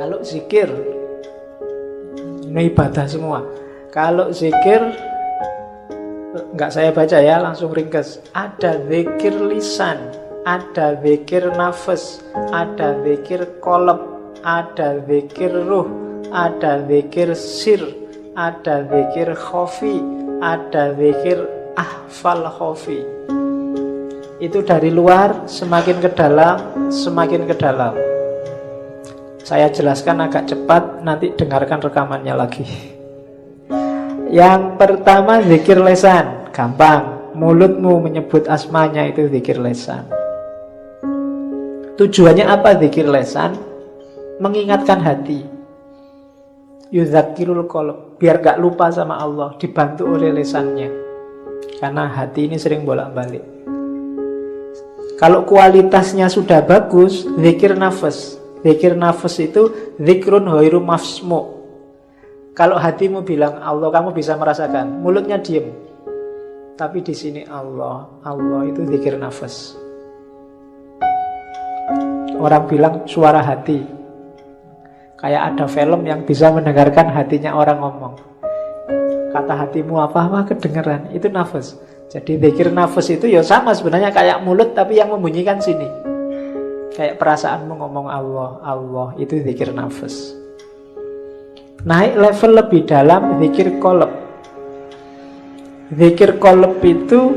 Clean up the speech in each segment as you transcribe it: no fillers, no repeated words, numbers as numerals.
Kalau zikir, ini ibadah semua. Kalau zikir, nggak saya baca ya, langsung ringkas. Ada zikir lisan, ada zikir nafas, ada zikir qalb, ada zikir ruh, ada zikir sir, ada zikir khafi, ada zikir ahfal khafi. Itu dari luar semakin ke dalam, semakin ke dalam. Saya jelaskan agak cepat, nanti dengarkan rekamannya lagi. Yang pertama zikir lesan, gampang. Mulutmu menyebut asmanya, itu zikir lesan. Tujuannya apa zikir lesan? Mengingatkan hati. Yudzakirul qalb, biar gak lupa sama Allah, dibantu oleh lesannya. Karena hati ini sering bolak-balik. Kalau kualitasnya sudah bagus, zikir nafas. Zikir nafas itu zikrun ghairu masmu'. Kalau hatimu bilang Allah, kamu bisa merasakan. Mulutnya diem, tapi di sini Allah, Allah, itu zikir nafas. Orang bilang suara hati. Kayak ada film yang bisa mendengarkan hatinya orang ngomong. Kata hatimu apa-apa kedengeran, itu nafas. Jadi zikir nafas itu ya sama sebenarnya kayak mulut, tapi yang membunyikan sini. Kayak perasaanmu ngomong Allah, Allah, itu zikir nafas. Naik level lebih dalam, zikir qalb. Zikir qalb itu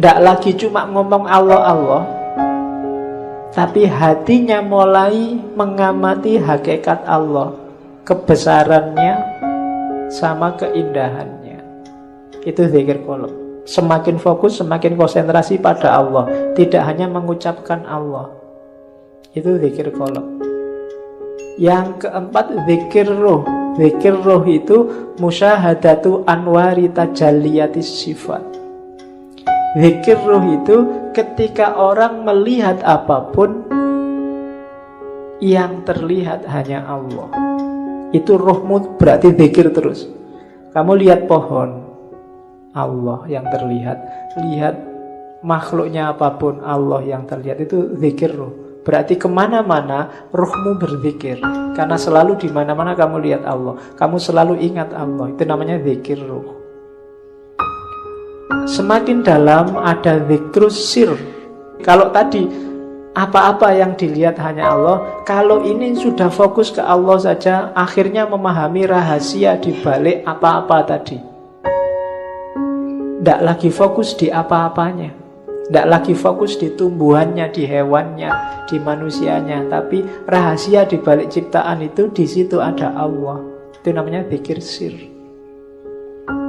tidak lagi cuma ngomong Allah, Allah, tapi hatinya mulai mengamati hakikat Allah, kebesarannya sama keindahannya. Itu zikir qalb. Semakin fokus, semakin konsentrasi pada Allah, tidak hanya mengucapkan Allah. Itu zikir qalb. Yang keempat zikir ruh. Zikir ruh itu musyahadatu anwari tajalliyatis sifat. Zikir ruh itu ketika orang melihat apapun, yang terlihat hanya Allah. Itu ruhmu berarti zikir terus. Kamu lihat pohon, Allah yang terlihat. Lihat makhluknya apapun, Allah yang terlihat. Itu zikir ruh. Berarti kemana-mana ruhmu berzikir. Karena selalu di mana-mana kamu lihat Allah, kamu selalu ingat Allah. Itu namanya zikir ruh. Semakin dalam ada zikrus sir. Kalau tadi apa-apa yang dilihat hanya Allah, kalau ini sudah fokus ke Allah saja, akhirnya memahami rahasia di balik apa-apa tadi. Tidak lagi fokus di apa-apanya, tidak lagi fokus di tumbuhannya, di hewannya, di manusianya, tapi rahasia di balik ciptaan itu, di situ ada Allah. Itu namanya zikir sir.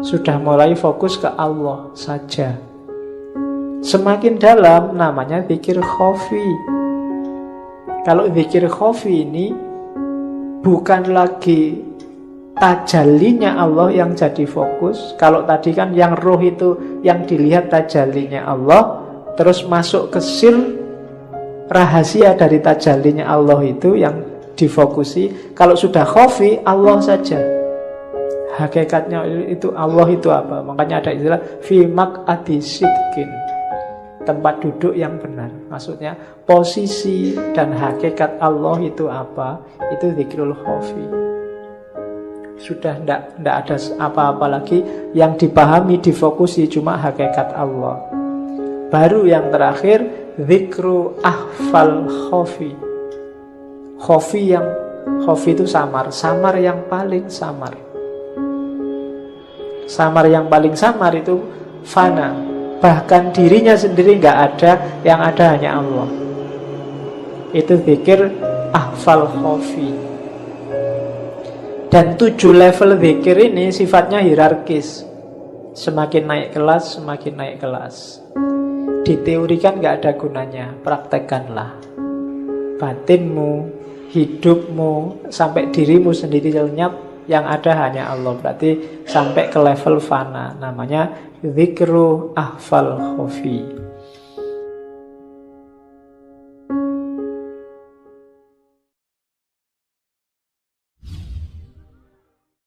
Sudah mulai fokus ke Allah saja. Semakin dalam namanya zikir khafi. Kalau zikir khafi ini bukan lagi tajallinya Allah yang jadi fokus. Kalau tadi kan yang roh itu yang dilihat tajallinya Allah, terus masuk ke sir, rahasia dari tajallinya Allah itu yang difokusi. Kalau sudah khafi, Allah saja. Hakikatnya itu Allah itu apa? Makanya ada istilah fi maq'adi sidqin, tempat duduk yang benar. Maksudnya posisi dan hakikat Allah itu apa? Itu zikrul khafi. Sudah tidak ada apa-apa lagi, yang dipahami, difokusi cuma hakikat Allah. Baru yang terakhir zikru ahfal khafi. Khafi itu samar. Samar yang paling samar. Samar yang paling samar itu fana. Bahkan dirinya sendiri nggak ada, yang ada hanya Allah. Itu zikir ahfal khafi. Dan 7 level zikir ini sifatnya hierarkis. Semakin naik kelas, semakin naik kelas. Diteorikan gak ada gunanya, praktekkanlah. Batinmu, hidupmu, sampai dirimu sendiri lenyap, yang ada hanya Allah. Berarti sampai ke level fana. Namanya zikru ahfal khafi.